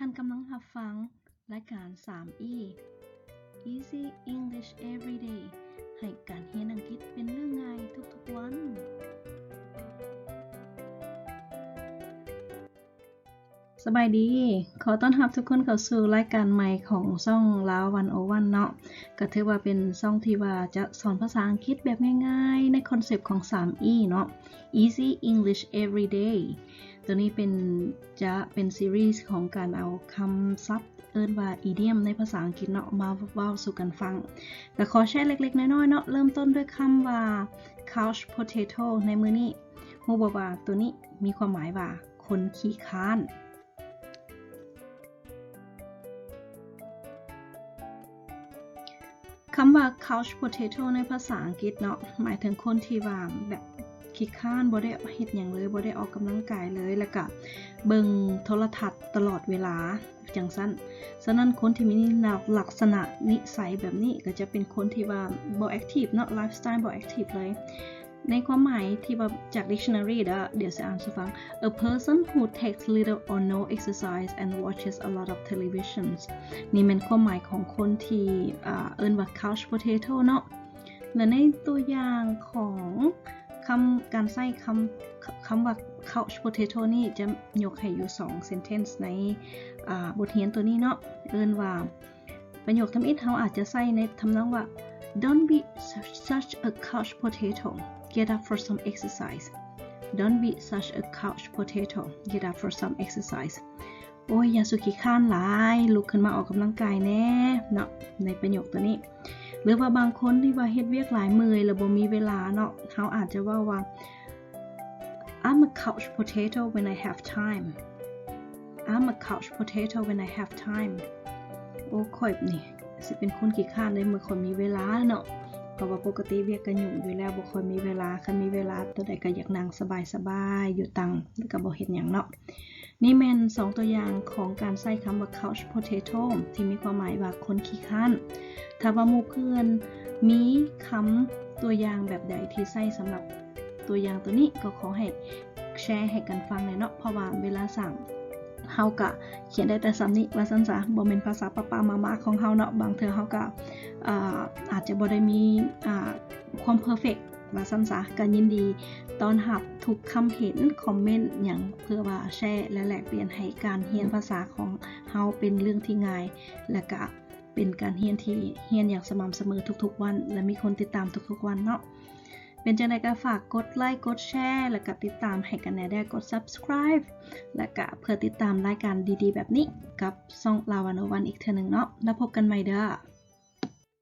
ท่านกำลังรับฟังรายการ 3E Easy English Everyday ให้การเรียนอังกฤษเป็นเรื่องง่ายทุกๆวันสบายดีขอต้อนรับทุกคนเข้าสู่รายการใหม่ของช่องลาว101เนาะก็ถือว่าเป็นช่องที่ว่าจะสอนภาษาอังกฤษแบบง่ายๆในคอนเซปต์ของ 3E เนาะ Easy English Everyday ตัวนี้จะเป็นซีรีส์ของการเอาคำศัพท์เอิ้นว่า idiom ในภาษาอังกฤษเนาะมาเว้าสู่กันฟังก็ขอแชร์เล็กๆน้อยๆเนาะเริ่มต้นด้วยคำว่า couch potato ในมื้อนี้ฮู้บ่ว่าตัวนี้มีความหมายว่าคนขี้ค้านคำว่า couch potato ในภาษาอังกฤษเนาะหมายถึงคนที่ว่าแบบขี้ค้านบ่ได้เฮ็ดหยังเลยบ่ได้ออกกำลังกายเลยแล้วก็เบิ่งโทรทัศน์ตลอดเวลาจังซั่นฉะนั้นคนที่มีลักษณะนิสัยแบบนี้ก็จะเป็นคนที่ว่าบ่แอคทีฟเนาะไลฟ์สไตล์บ่แอคทีฟเลยในความหมายที่ว่าจาก dictionary เดี๋ยวจะอ่านให้ฟัง a person who takes little or no exercise and watches a lot of televisions นี่เป็นความหมายของคนที่เอิ้นว่า couch potato เนาะและในตัวอย่างของการใช้คำว่า couch potato นี่จะยกให้อยู่2 sentence ในบทเรียนตัวนี้เนาะเอิ้นว่าประโยคทำอิฐเราอาจจะใช้ในทำนองว่า don't be such a couch potato get up for some exercise don't be such a couch potato get up for some exercise โอ้ยอย่าสุขี้ข้านหลายลุกขึ้นมาออกกำลังกายแน่เนาะในประโยคตัวนี้หรือว่าบางคนที่ว่าเฮ็ดเวียกหลายมื้อแล้วบ่มีเวลาเนาะเฮาอาจจะว่า I'm a couch potato when I have time I'm a couch potato when I have time โอ้ข่อยนี่สิเป็นคนขี้ข้านเลยเมื่อค่อยมีเวลาเนาะเพราะว่าปกติเวียกก็ยุ่งอยู่แล้วบ่ค่อยมีเวลาคันมีเวลาตัวใดก็อยากนั่งสบายๆอยู่ตังแล้วก็บ่เฮ็ดหยังเนาะนี่แม่น2ตัวอย่างของการใช้คำว่า couch potato ที่มีความหมายว่าคนขี้ข้านถ้าว่าหมู่เพื่อนมีคำตัวอย่างแบบใดที่ใช้สำหรับตัวอย่างตัวนี้ก็ขอให้แชร์ให้กันฟังหน่อยเนาะเพราะว่าเวลาสั่งเฮาก็เขียนได้แต่ซ้ำนี้ว่าซั่นซะบ่แม่นภาษาป้าๆมาๆของเฮาเนาะบางเทื่อเฮาก็อาจจะบ่ได้มีความเพอร์เฟคว่าซั่นซะก็ยินดีต้อนรับทุกคำเห็นคอมเมนต์หยังเพื่อว่าแชร์และแลกเปลี่ยนให้การเรียนภาษาของเฮาเป็นเรื่องที่ง่ายและก็เป็นการเรียนที่เรียนอย่างสม่ำเสมอทุกๆวันและมีคนติดตามทุกๆวันเนาะเป็นจังได๋ก็ฝากกดไลค์กดแชร์แล้วก็ติดตามให้กันแน่ได้กด Subscribe แล้วก็เพื่อติดตามรายการดีๆแบบนี้กับช่องลาว101อีกเทื่อนึงเนาะแล้วพบกันใหม่เด้อ